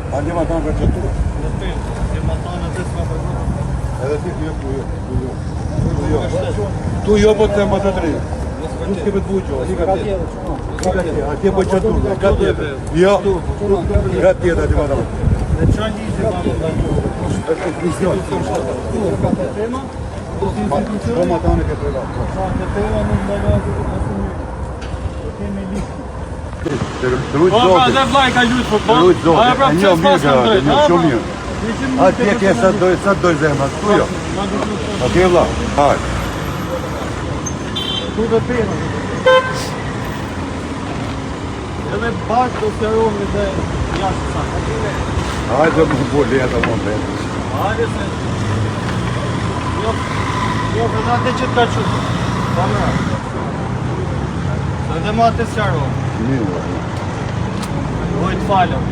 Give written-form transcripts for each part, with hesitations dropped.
A një matan për që tu? Në pemë, një matan e të s'ka përgjohë. Edhe ti jo, tu jo, po të më të tri. Tu s'ke për të bujqo, atje po që tu, ka tjetë. Jo, ka tjetë ati matan. Dhe qa ligjë ka më da tema? Po matan e ke prega. Në tema nuk da nga asë një. Dhe kemi ligjë. Të lujtë zote. Dhe vlaj ka lujtë futbol. Të lujtë zote. E një mirë ka, një shumë mirë. Atje ke sa doj zemra, tu jo. Okej vla, hajde. Tu dhe pena. Edhe bashkë do t'jaromi dhe jashtë sa. Hajde më bu leta më vetë. Hajde se... Jo, për atë që t'ka qëtë. Pa më rrë. Edhe ma të s'jaromi. Mirë. Vojtë falem.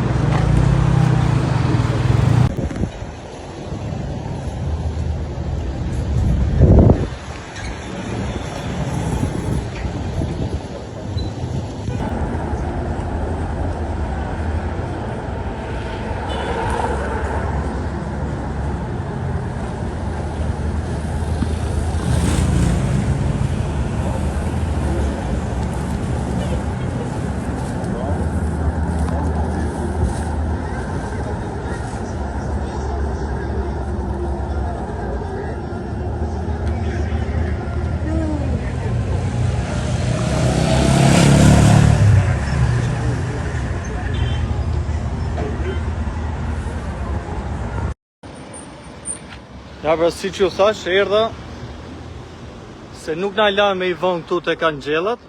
Ja, pra si që u thash, erdha se nuk na la me i vonë këtu të kanë gjellat.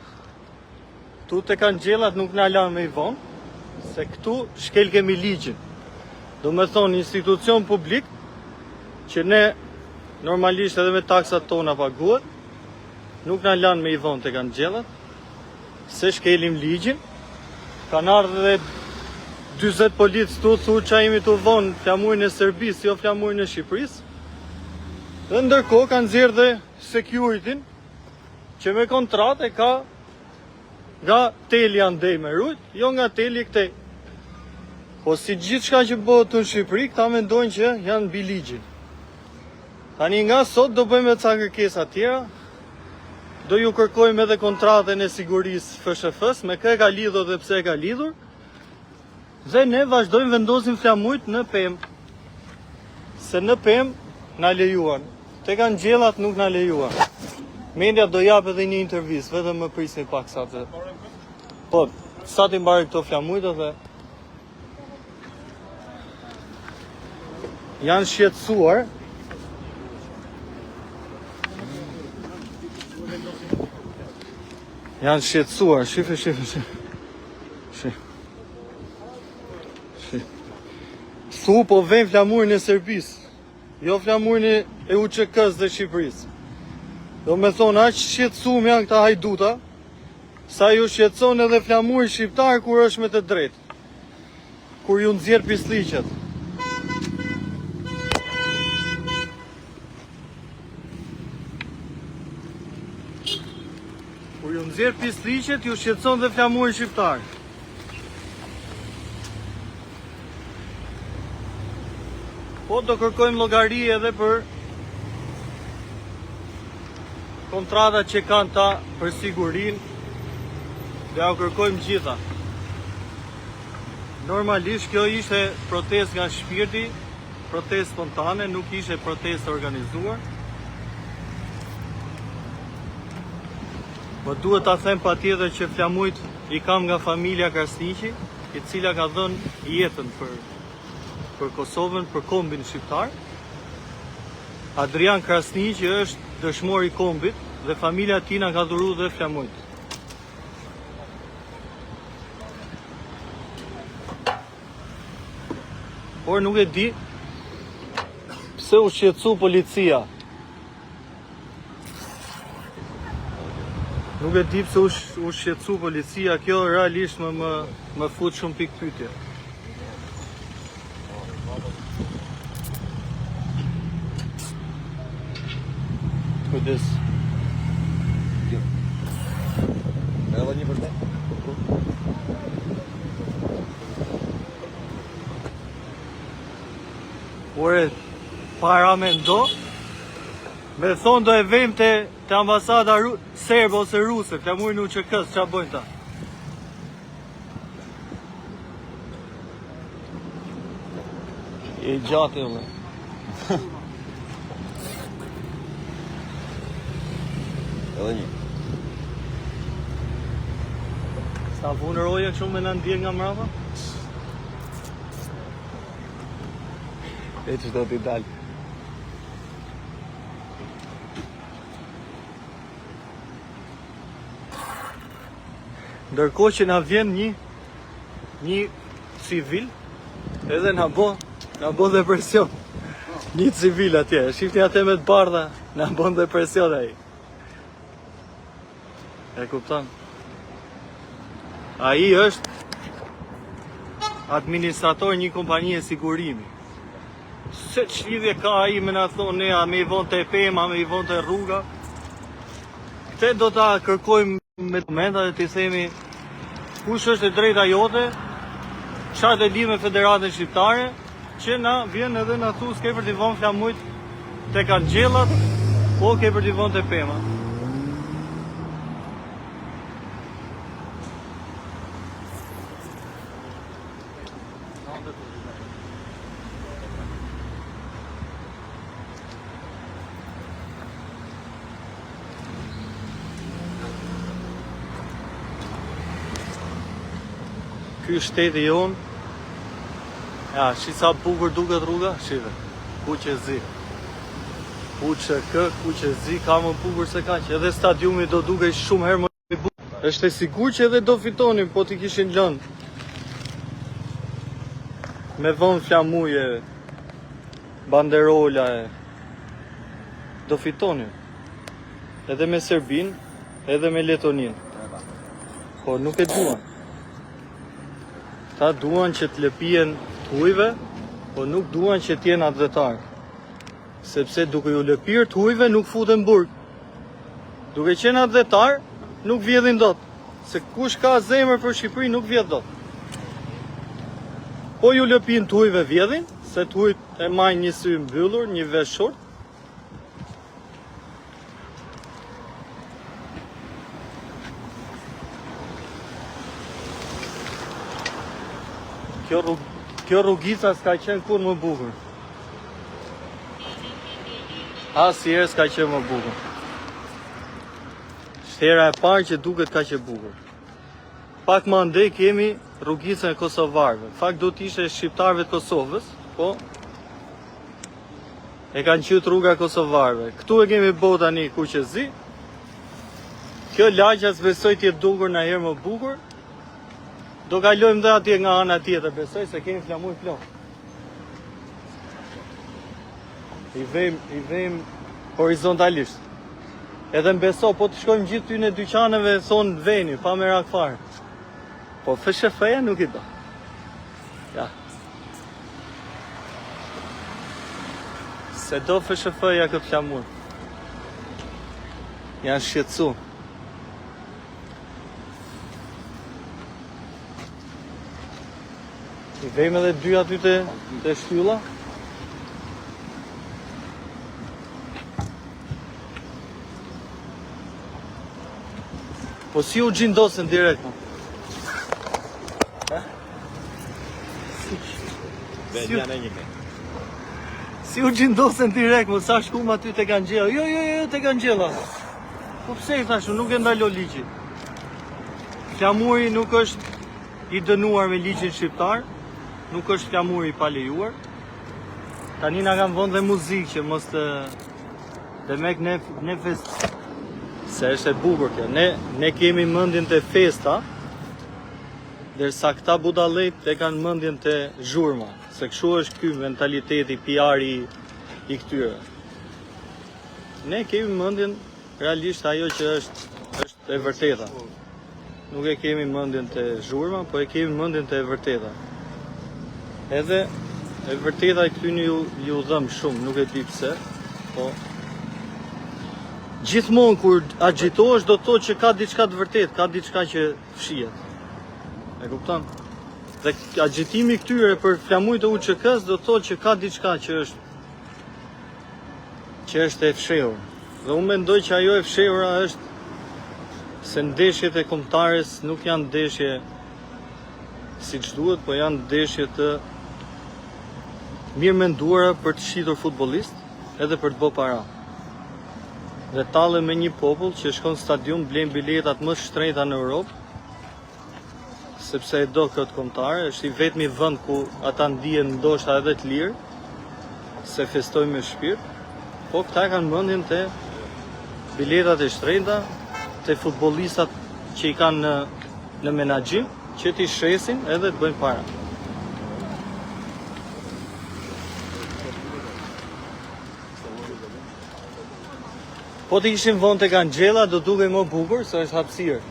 Tu të kanë gjellat nuk na la me i vonë, se këtu shkel kemi ligjin. Do me thonë institucion publik, që ne normalisht edhe me taksat tona paguhet, nuk na lan me i vonë të kanë gjellat, se shkelim ligjin. Kanë ardhur dhe 40 policë tu thu qa imi të vonë flamurin e Serbisë, jo flamurin e Shqipërisë. Dhe ndërkohë kanë zirë dhe security-n, që me kontrate ka nga teli andej me rujt, jo nga teli këtej. Po si gjithë shka që bëhet të në Shqipëri, këta mendojnë që janë mbi ligjin. Tani nga sot do bëjmë ca kërkesa tjera, do ju kërkojmë edhe kontratën e sigurisë FSHF-s, me kë e ka lidhur dhe pse e ka lidhur, dhe ne vazhdojmë vendosim flamujt në pemë. Se në pemë na lejuan. Te kanë gjellat nuk na lejuan. Media do jap edhe një intervistë, vetëm më prisni pak sa të. Po, sa ti mbari këto flamujt dhe janë shqetësuar. Janë shqetësuar, shife. Thu po vjen flamurin e Serbisë. Jo flamurin e UÇK-s dhe Shqipërisë. Do me thonë, aq shqetësuar janë këta hajduta, sa ju shqetëson edhe flamuri shqiptar kur është me të drejtë. Kur ju nxjerr pisliqet. Kur ju nxjerr pisliqet, ju shqetëson dhe flamuri shqiptar. Po do kërkojmë llogari edhe për kontrata që kanë ta për sigurin, dhe au kërkojmë gjitha. Normalisht kjo ishte protest nga shpirti, protest spontane, nuk ishte protest organizuar. Po duhet ta them patjetër që flamujt i kam nga familja Krasniqi, e cila ka dhënë jetën për Kosovën, për kombin shqiptar. Adrian Krasniqi është dëshmor i kombit dhe familja e tij na ka dhuruar dhe flamujt. Por nuk e di pse u shqetësu policia. Nuk e di pse u shqetësu policia, kjo realisht më fut shumë pikë pyetje. Kujdes. Edhe një vërtet. Ure, para me ndo, me thonë do e vejmë të ambasada serbe ose ruse, flamurin u që kësë, qa bojnë ta? E gjatë e me. Edhe një. Sa vunë roja që me në ndje nga mrapa? E që do t'i dalë. Ndërkohë që na vjen një civil, edhe na bo depresion. Një civil atje, shifni atë me të bardha, na bon depresion ai. E kupton? Ai është administrator një kompanie sigurimi. Se ç'lidhje ka ai me na thonë ne a me i vonë të pema, me i vonë të rruga. Këte do ta kërkojmë me dokumenta dhe t'i themi kush është e drejta jote, çfarë të lidh me Federatën Shqiptare, që na vjen edhe na thu s'ke për t'i vonë flamujt tek Angjellat, po ke për t'i vonë të pema. Ky shteti jon, ja, shi sa bukur duket rruga, shive, kuqe zi. Kuqe kë, kuqe zi, ka më bukur se kaq, edhe stadiumi do duke shumë herë më i bukur. Është e sigur që edhe do fitonin, po t'i kishin lënë. Me vonë flamuje, banderola e, do fitonin. Edhe me Serbin, edhe me Letonin. Po nuk e duan. Ta duan që të lëpijen të hujve, po nuk duan që t'jen atletar. Sepse duke ju lëpir të hujve nuk futen burg. Duke qenë atletar, nuk vjedhin dot. Se kush ka zemër për Shqipëri nuk vjedh dot. Po ju lëpin të hujve vjedhin, se të hujt e majnë një sy mbyllur, një vesh short. Kjo rrugica s'ka qenë kur më bukur. Asnjëherë s'ka qenë më bukur. Shtera e parë që duket ka qenë bukur. Pak më andej kemi rrugicën e kosovarëve. Fakt do t'ishte shqiptarëve të Kosovës, po e kanë qyt rruga e kosovarëve. Ktu e kemi bo tani kuqe zi. Kjo lagja s'besoj t'jetë dukur na herë më bukur. Do kalojmë dhe atje nga ana tjetër, besoj se kemi flamuj plot. I vejmë horizontalisht. Edhe mbeso, po të shkojmë gjithë ty në dyqaneve, thonë veni, pa me rak fare. Po FSHF-ja nuk i do. Ja. Se do FSHF-ja këtë flamuj. Janë shqetësu. I vejmë edhe dy aty të shtylla. Po si u gjindosen direkt? Si u gjindosen direkt, më sa shkum aty tek Angjella. Jo, tek Angjella. Po pse i thashu, nuk e ndalo ligji. Flamuri nuk është i dënuar me ligjin shqiptar. Nuk është flamuri i palejuar. Tani na kanë vënë dhe muzikë që mos të mek ne fest. Se është e bukur kjo. Ne kemi mendjen te festa, ndërsa këta budallëjt e kanë mendjen te zhurma. Se kështu është ky mentaliteti PR-i i këtyre. Ne kemi mendjen realisht ajo që është e vërteta. Nuk e kemi mendjen te zhurma, po e kemi mendjen te e vërteta. Edhe e vërteta i këtyni ju dhëm shumë, nuk e di pse, po gjithmonë kur agjitohesh do të thotë që ka diçka të vërtetë, ka diçka që fshihet. E kupton? Dhe agjetimi këtyre për flamujt e UÇK-s do të thotë që ka diçka që është e fshehur. Dhe unë mendoj që ajo e fshehura është se ndeshjet e kombëtares nuk janë ndeshje siç duhet, po janë ndeshje të mirë menduara për të shitur futbollist edhe për të bërë para. Dhe tallen me një popull që shkon në stadium, blen biletat më të shtrenjta në Europë, sepse e do këtë kombëtare, është i vetmi vend ku ata ndihen ndoshta edhe të lirë, se festojnë me shpirt, po këta kanë mendjen te biletat e shtrenjta, te futbollistat që i kanë në menaxhim, që t'i shesin edhe të bëjnë para. Po të ishim vonë tek Angela, do dukej më bukur, se është hapësirë.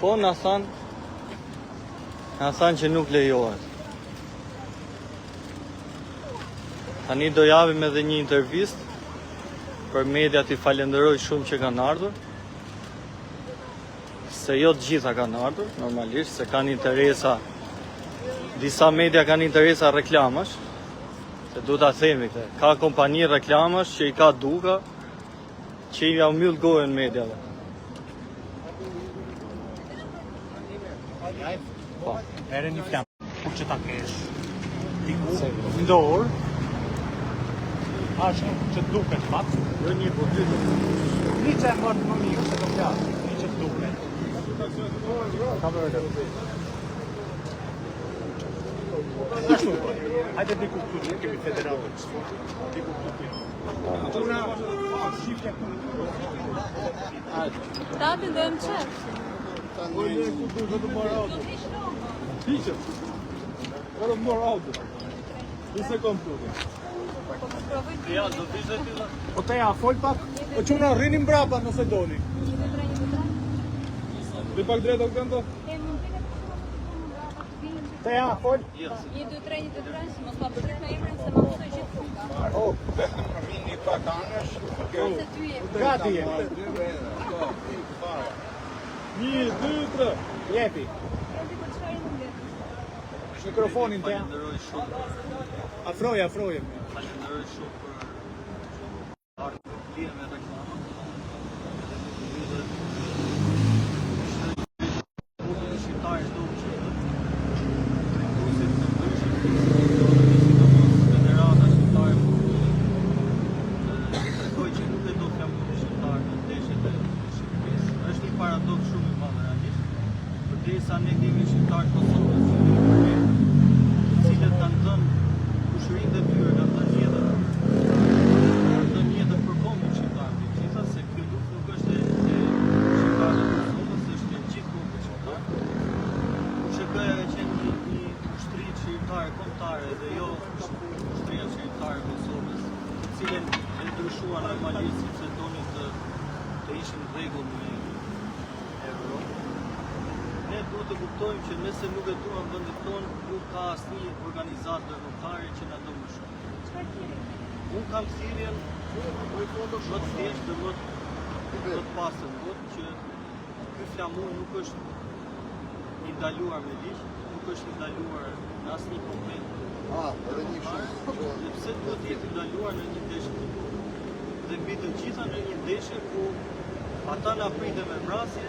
Po na thanë që nuk lejohet. Tani do japim edhe një intervistë për mediat, i falenderoj shumë që kanë ardhur. Se jo të gjitha kanë ardhur, normalisht, se kanë interesa, disa media kanë interesa reklamash, se du ta themi këtë, ka kompani reklamash që i ka duka, që i ja mbyll gojën mediave. Po, ere një flam, kur që ta kesh, diku, ndorë, ashtë që të duket fat, Jo një po dy. një që e mërë më mirë, se të flasë, një që të duket. Ka vërë. Ashtu, hajde diku këtu, që kemi federalët, diku këtu. Una, shifja këtu. Tabi do më qef. Hiqëm. Edhe më morë auto. Një sekundë pluke. Ja, do vizet ti dhe. O te ja, fol pak, o quna rrini mbrapa nëse doni. Dhe pak drejta këtu këndo? Te ja, fol. 1, 2, 3, 1, 2, 3, si mos pa përgjith me emrin, se më mësoj gjithë funga. Se ty je. Gati je. 1, 2, 3. Jepi. Mikrofonin te ja. Falenderoj shumë. Afroje. Falenderoj shumë për ardhur të lidhur me reklamën. Futbolli shqiptar çdo që Federata Shqiptare tregoj që nuk e do flamurin shqiptar në ndeshjet e Shqipërisë. Është një paradoks shumë i madh realisht. Përderisa ne kemi shqiptar Kosovës që të cilët kanë dhënë kushërinë dhe tyre nga të tjetër. Të tjetër përkohë shqiptarë të gjitha, se kjo luftë nuk është e shqiptarëve të Kosovës, është e gjithë popullit shqiptar. UÇK-ja ka qenë një ushtri shqiptare kombëtare dhe jo ushtria shqiptare e Kosovës, të cilën e ndryshuan normalisht sepse donin të ishin në rregull me Evropën. Ne duhet të kuptojmë që nëse nuk e duam vendin tonë, nuk ka asnjë organizatë ndërkombëtare që na do më shumë. Unë kam thirrjen më të thjeshtë dhe më të pastër që ky flamur nuk është i ndaluar me ligj, nuk është i ndaluar në asnjë moment. Edhe një kështu. Dhe pse duhet të jetë i ndaluar në një ndeshje futbolli? Dhe mbi të gjitha në një ndeshje ku ata na pritën me vrasje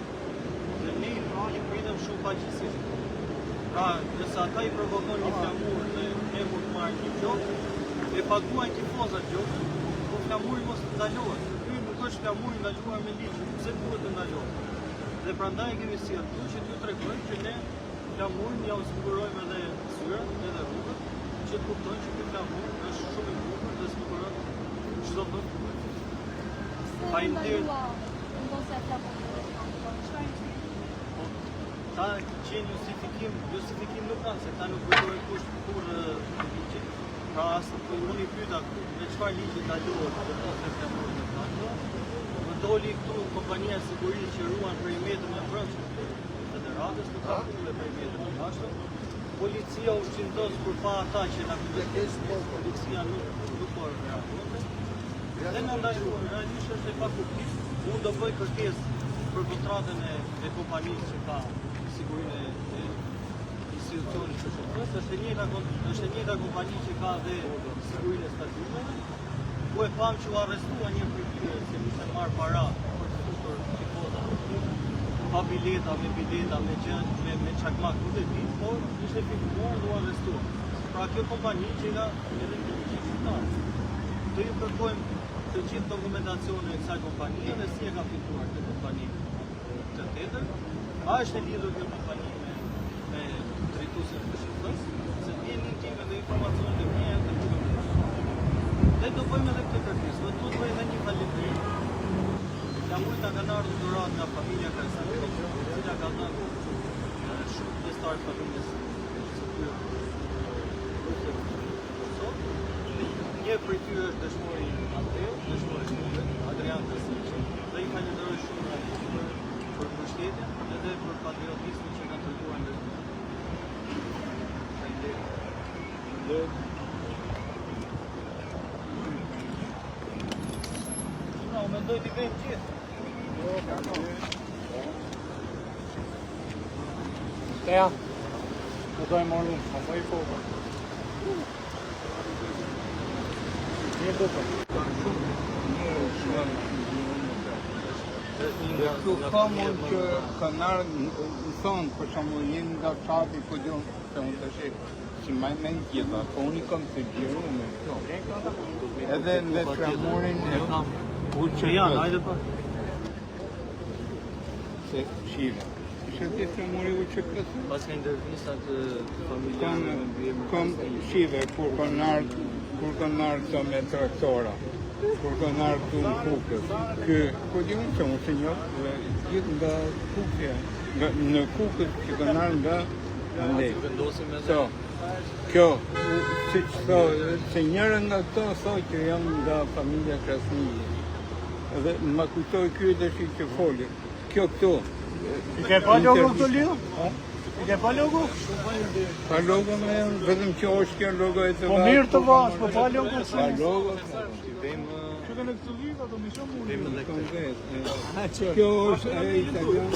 dhe ne i pritëm shumë paqësisht. Pra, nëse ata i provokon një flamur dhe ne mund të marrim një gjokë, e paguajnë tifozat gjokën, po flamuri mos të ndalohet. Ky nuk është flamuri ndaluar me ligj, pse duhet të ndalohet? Dhe prandaj kemi si aty që t'ju tregojmë që ne flamurin ja u sigurojmë edhe syrat, edhe rrugët, që të kuptojnë që ky flamur është shumë i bukur dhe siguron çdo vend. Faleminderit. Ta qenë justifikim nuk kanë, se ta nuk përdojnë kusht kur ligjit. Pra asë unë i pyeta me çfarë ligji ndalohet dhe mos e flamurin e kanë. Më doli këtu kompania e sigurisë që ruan perimetrin e brendshëm të federatës, nuk ka punë me perimetrin e jashtëm. Policia ushqimtos kur pa ata që na kujdesin, policia nuk po reagonte. Dhe në ndaluar, realisht është e pakuptim. Unë do bëj kërkesë për kontratën e kompanisë që ka sigurinë e informacionin që shofës, është e njëjta kompani që ka dhe sigurinë e stacioneve, ku e pam që u arrestua një prej tyre se kishte marrë para për të futur tifoza. Pa bileta, me gjën, me çakmak, nuk e di, por ishte filmuar dhe u arrestua. Pra kjo kompani që nga edhe një qytetar. Do ju kërkojmë të gjithë dokumentacionin e kësaj kompanie dhe si e ka fituar këtë kompani të tjetër. A është e lidhur kjo kompani me drejtuesin e shifrës, se vjen një time dhe informacion të mia të këtyre. Dhe do bëjmë edhe këtë kërkesë, do të bëjmë edhe një falënderim. La multa kanë ardhur dhurat nga familja Krajsari, e cila ka dhënë shumë pjesëtar të familjes së tyre. Një prej tyre është dëshmori Mateo, dëshmori Adrian Krasici, dhe i falenderoj shumë për mbështetjen edhe për patriotizmin që kanë treguar ndër u mendoj t'i vejmë gjithë. Ja, do dojmë morë unë, më i foka. Një do të. Këtu ka mund që kanar në thonë, për shumë një nga qapi po gjonë, se unë të shekë, që maj me në gjitha, po unë i kam të gjiru me këto. Edhe në tremurin e Që janë, hajde pa. se shive. Ishe të tremuri u që kësë? Pas ka intervistat familjarë Kam shive, kur kanë ardhë të me traktora, kur kanë ardhë të në kukës. Po di unë që unë se njërë, dhe gjithë nga kukëja, në kukës që kanë ardhë nga ndekë. So, kjo, si që thë, se njërë nga këto thë që jam nga familja Krasniji. Dhe më kujtoj kjo dhe shi që foli. Kjo këto. I ke pa logo këto lidhë? I ke pa logo? Pa logo me janë, vetëm që është kjo logo e të Po mirë të vash, po pa logo se. Pa logo. Që kënë këtë lidhë, ato më shumë unë. Kjo është e italianë.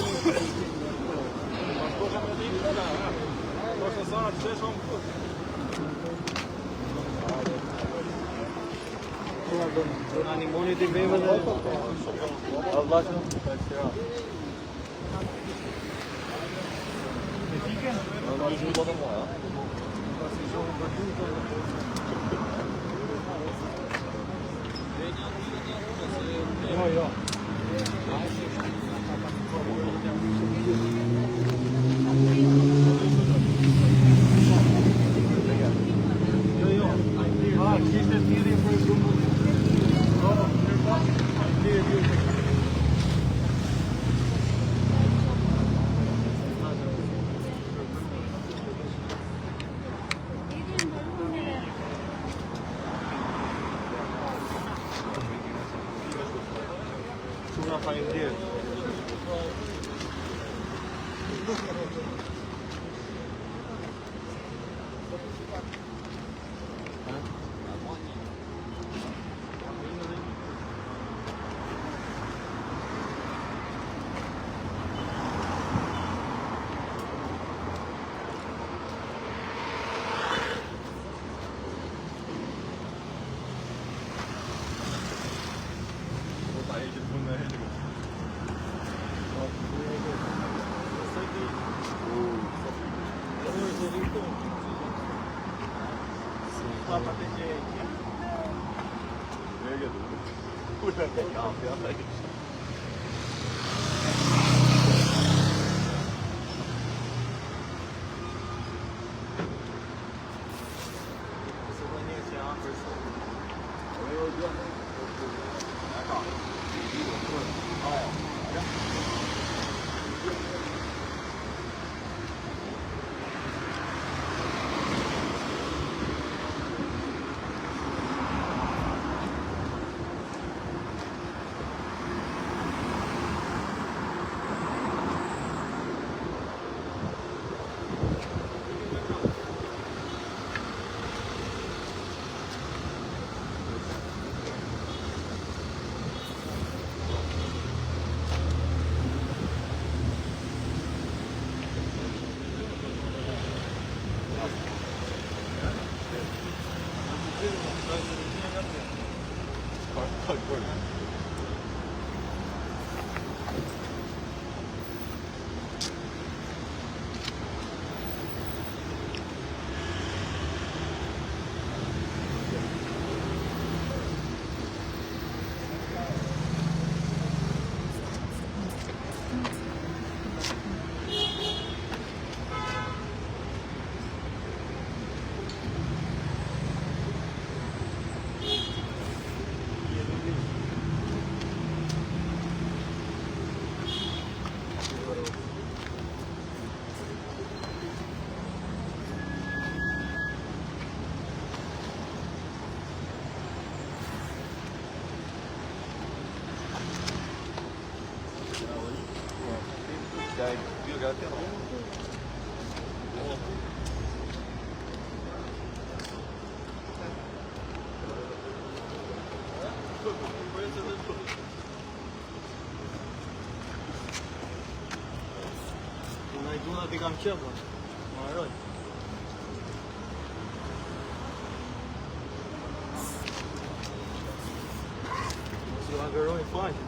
Animoni t'i vejme dhe Allah që Jo. Kishte thirrje për shumë. Shumë faleminderit. Una i duna ti kam qëmë, më arroj. Mos ju agëroj faqe.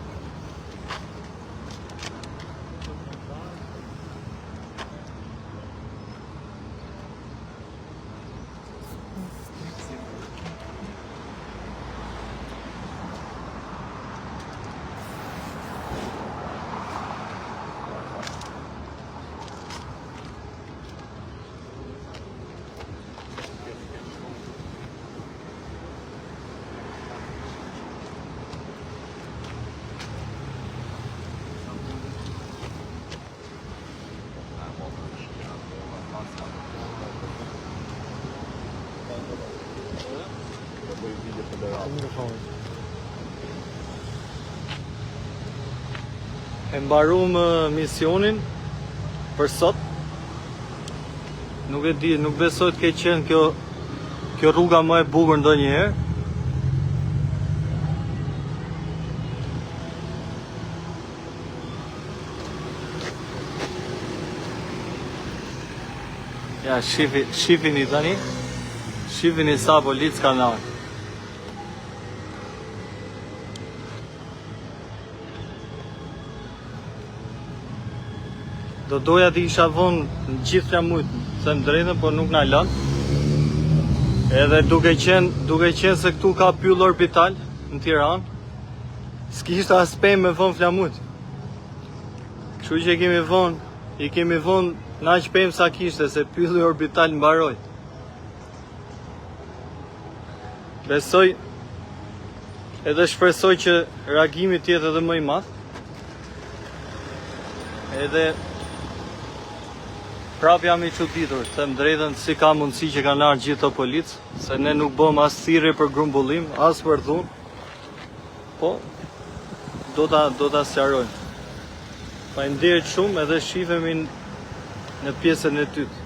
E mbarum misionin për sot. Nuk e di, nuk besoj të ke qenë kjo rruga më e bukur ndonjëherë. Ja, shifini tani. Shifini sa policë ka ndarë. Do doja t'i isha vonë në gjithë flamujt, them drejtën, por nuk na lën. Edhe duke qenë se këtu ka pyll orbital në Tiranë, s'kishte as pemë me vonë flamujt. Kështu që i kemi vonë në aq pemë sa kishte, se pylli orbital mbaroi. Besoj edhe shpresoj që reagimi të jetë edhe më i madh. Edhe prap jam i çuditur, them drejtën, si ka mundësi që kanë ardhur gjithë të policë, se ne nuk bëm as thirrje për grumbullim, as për dhunë. Po, do ta sqarojmë. Faleminderit shumë, edhe shihemi në pjesën e dytë.